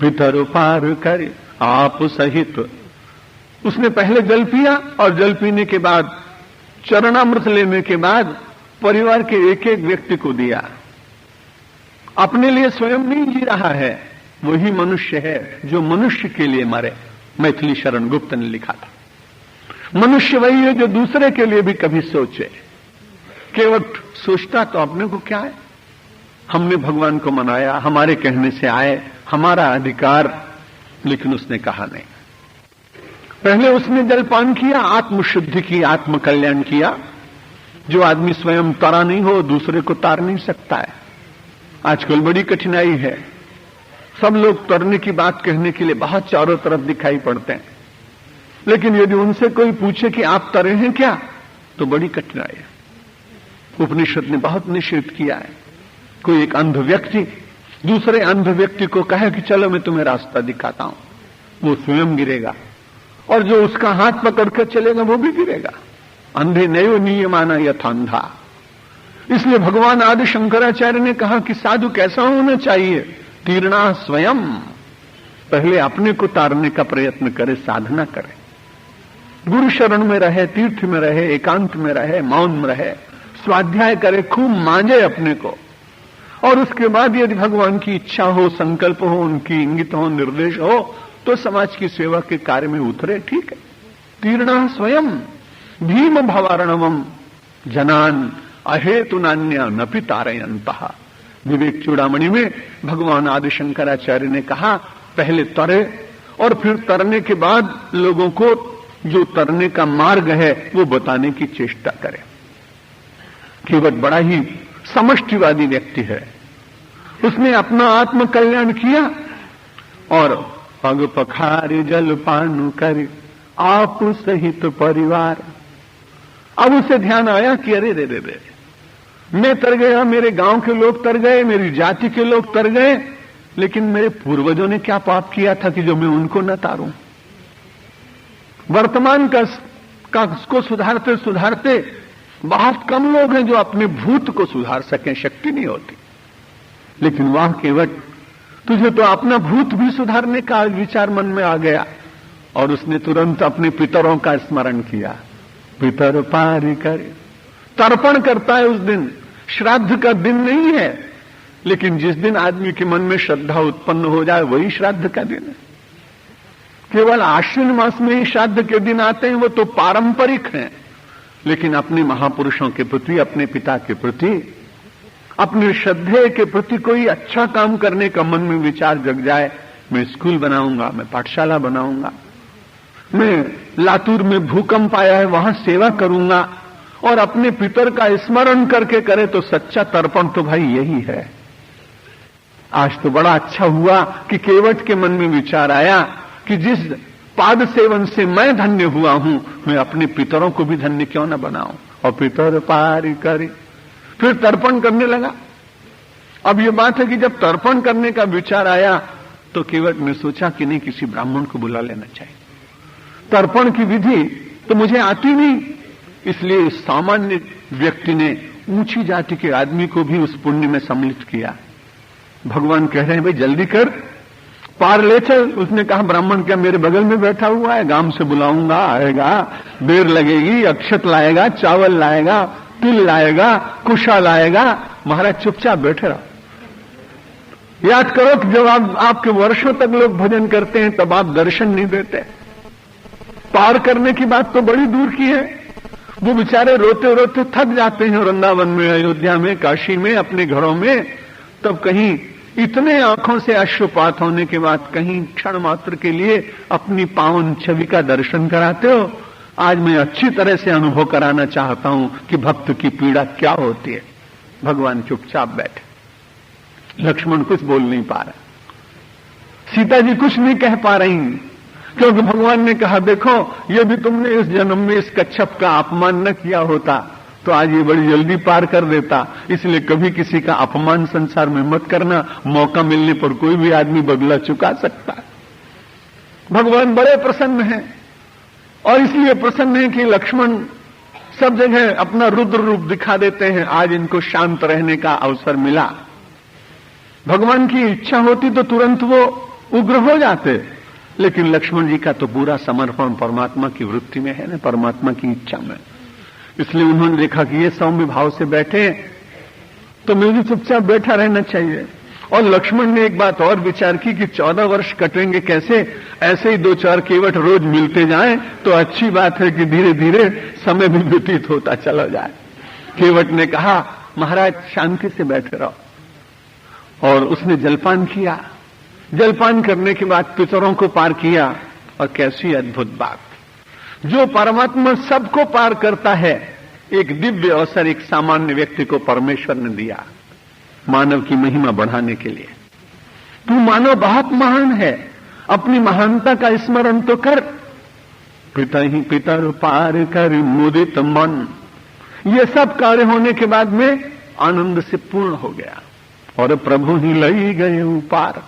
भीतर पार कर आप सहित। उसने पहले जल पिया और जल पीने के बाद चरणामृत लेने के बाद परिवार के एक एक व्यक्ति को दिया। अपने लिए स्वयं नहीं जी रहा है, वही मनुष्य है जो मनुष्य के लिए मरे। मैथिली शरण गुप्त ने लिखा था, मनुष्य वही है जो दूसरे के लिए भी कभी सोचे। केवल सोचता तो अपने को क्या है। हमने भगवान को मनाया, हमारे कहने से आए, हमारा अधिकार, लेकिन उसने कहा नहीं। पहले उसने जलपान किया, आत्मशुद्धि की, आत्मकल्याण किया। जो आदमी स्वयं तरा नहीं हो दूसरे को तार नहीं सकता है। आजकल बड़ी कठिनाई है, सब लोग तरने की बात कहने के लिए बहुत चारों तरफ दिखाई पड़ते हैं, लेकिन यदि उनसे कोई पूछे कि आप तरे हैं क्या, तो बड़ी कठिनाई है। उपनिषद ने बहुत निषेध किया है। कोई एक अंध व्यक्ति दूसरे अंध व्यक्ति को कहे कि चलो मैं तुम्हें रास्ता दिखाता हूं, वो स्वयं गिरेगा, और जो उसका हाथ पकड़कर चलेगा वो भी गिरेगा। अंधे नयो नियमाना यथांधा। इसलिए भगवान आदि शंकराचार्य ने कहा कि साधु कैसा होना चाहिए, तीर्णा स्वयं। पहले अपने को तारने का प्रयत्न करे, साधना करे, गुरु शरण में रहे, तीर्थ में रहे, एकांत में रहे, मौन में रहे, स्वाध्याय करे, खूब मांझे अपने को, और उसके बाद यदि भगवान की इच्छा हो, संकल्प हो, उनकी इंगित हो, निर्देश हो, तो समाज की सेवा के कार्य में उतरे। ठीक है, तीर्णा स्वयं भीम भवारणवम जनान अहेतु नान्य नपि तारयन्तः। विवेक चूड़ामणि में भगवान आदि शंकराचार्य ने कहा, पहले तरे और फिर तरने के बाद लोगों को जो तरने का मार्ग है वो बताने की चेष्टा करें। केवट बड़ा ही समष्टिवादी व्यक्ति है, उसने अपना आत्म कल्याण किया और पग पखारे जल पान कर आप सहित परिवार। अब उसे ध्यान आया कि अरे रे रे रे, मैं तर गया, मेरे गांव के लोग तर गए, मेरी जाति के लोग तर गए, लेकिन मेरे पूर्वजों ने क्या पाप किया था कि जो मैं उनको न तारूं। वर्तमान को सुधारते सुधारते बहुत कम लोग हैं जो अपने भूत को सुधार सकें, शक्ति नहीं होती। लेकिन वाह केवट, तुझे तो अपना भूत भी सुधारने का विचार मन में आ गया, और उसने तुरंत अपने पितरों का स्मरण किया। पितर पारी कर तर्पण करता है उस दिन। श्राद्ध का दिन नहीं है, लेकिन जिस दिन आदमी के मन में श्रद्धा उत्पन्न हो जाए वही श्राद्ध का दिन है। केवल आश्विन मास में ही श्राद्ध के दिन आते हैं, वो तो पारंपरिक हैं, लेकिन अपने महापुरुषों के प्रति, अपने पिता के प्रति, अपने श्रद्धेय के प्रति कोई अच्छा काम करने का मन में विचार जग जाए, मैं स्कूल बनाऊंगा, मैं पाठशाला बनाऊंगा, मैं लातूर में भूकंप आया है वहां सेवा करूंगा, और अपने पितर का स्मरण करके करे, तो सच्चा तर्पण तो भाई यही है। आज तो बड़ा अच्छा हुआ कि केवट के मन में विचार आया कि जिस पाद सेवन से मैं धन्य हुआ हूं, मैं अपने पितरों को भी धन्य क्यों न बनाऊं। और पितर पारी करे, फिर तर्पण करने लगा। अब ये बात है कि जब तर्पण करने का विचार आया तो केवट ने सोचा कि नहीं, किसी ब्राह्मण को बुला लेना चाहिए। तर्पण की विधि तो मुझे आती नहीं, इसलिए सामान्य व्यक्ति ने ऊंची जाति के आदमी को भी उस पुण्य में सम्मिलित किया। भगवान कह रहे हैं भाई जल्दी कर, पार ले चल। उसने कहा ब्राह्मण क्या मेरे बगल में बैठा हुआ है, गांव से बुलाऊंगा, आएगा, देर लगेगी, अक्षत लाएगा, चावल लाएगा, तिल लाएगा, कुशा लाएगा। महाराज चुपचाप बैठे रहो। याद करो कि जब आपके वर्षों तक लोग भजन करते हैं तब आप दर्शन नहीं देते। पार करने की बात तो बड़ी दूर की है। वो बेचारे रोते रोते थक जाते हैं वृंदावन में, अयोध्या में, काशी में, अपने घरों में। तब कहीं इतने आंखों से अश्रुपात होने के बाद कहीं क्षण मात्र के लिए अपनी पावन छवि का दर्शन कराते हो। आज मैं अच्छी तरह से अनुभव कराना चाहता हूं कि भक्त की पीड़ा क्या होती है। भगवान चुपचाप बैठे। लक्ष्मण कुछ बोल नहीं पा रहा, सीता जी कुछ नहीं कह पा रही, क्योंकि भगवान ने कहा देखो यदि तुमने इस जन्म में इस कच्छप का अपमान न किया होता तो आज ये बड़ी जल्दी पार कर देता। इसलिए कभी किसी का अपमान संसार में मत करना, मौका मिलने पर कोई भी आदमी बदला चुका सकता है। भगवान बड़े प्रसन्न हैं, और इसलिए प्रसन्न है कि लक्ष्मण सब जगह अपना रुद्र रूप दिखा देते हैं। आज इनको शांत रहने का अवसर मिला। भगवान की इच्छा होती तो तुरंत वो उग्र हो जाते। लेकिन लक्ष्मण जी का तो पूरा समर्पण परमात्मा की वृत्ति में है ना, परमात्मा की इच्छा में। इसलिए उन्होंने देखा कि ये सौम्य भाव से बैठे तो मुझे चुपचाप बैठा रहना चाहिए। और लक्ष्मण ने एक बात और विचार की कि 14 वर्ष कटेंगे कैसे, ऐसे ही 2-4 केवट रोज मिलते जाएं तो अच्छी बात है कि धीरे धीरे समय भी व्यतीत होता चला जाए। केवट ने कहा महाराज शांति से बैठे रहो, और उसने जलपान किया। जलपान करने के बाद पितरों को पार किया। और कैसी अद्भुत बात, जो परमात्मा सबको पार करता है, एक दिव्य अवसर एक सामान्य व्यक्ति को परमेश्वर ने दिया मानव की महिमा बढ़ाने के लिए। तू मानव बहुत महान है, अपनी महानता का स्मरण तो कर। पिता ही पितर पार कर मुदित मन, ये सब कार्य होने के बाद में आनंद से पूर्ण हो गया और प्रभु ही लई गए पार।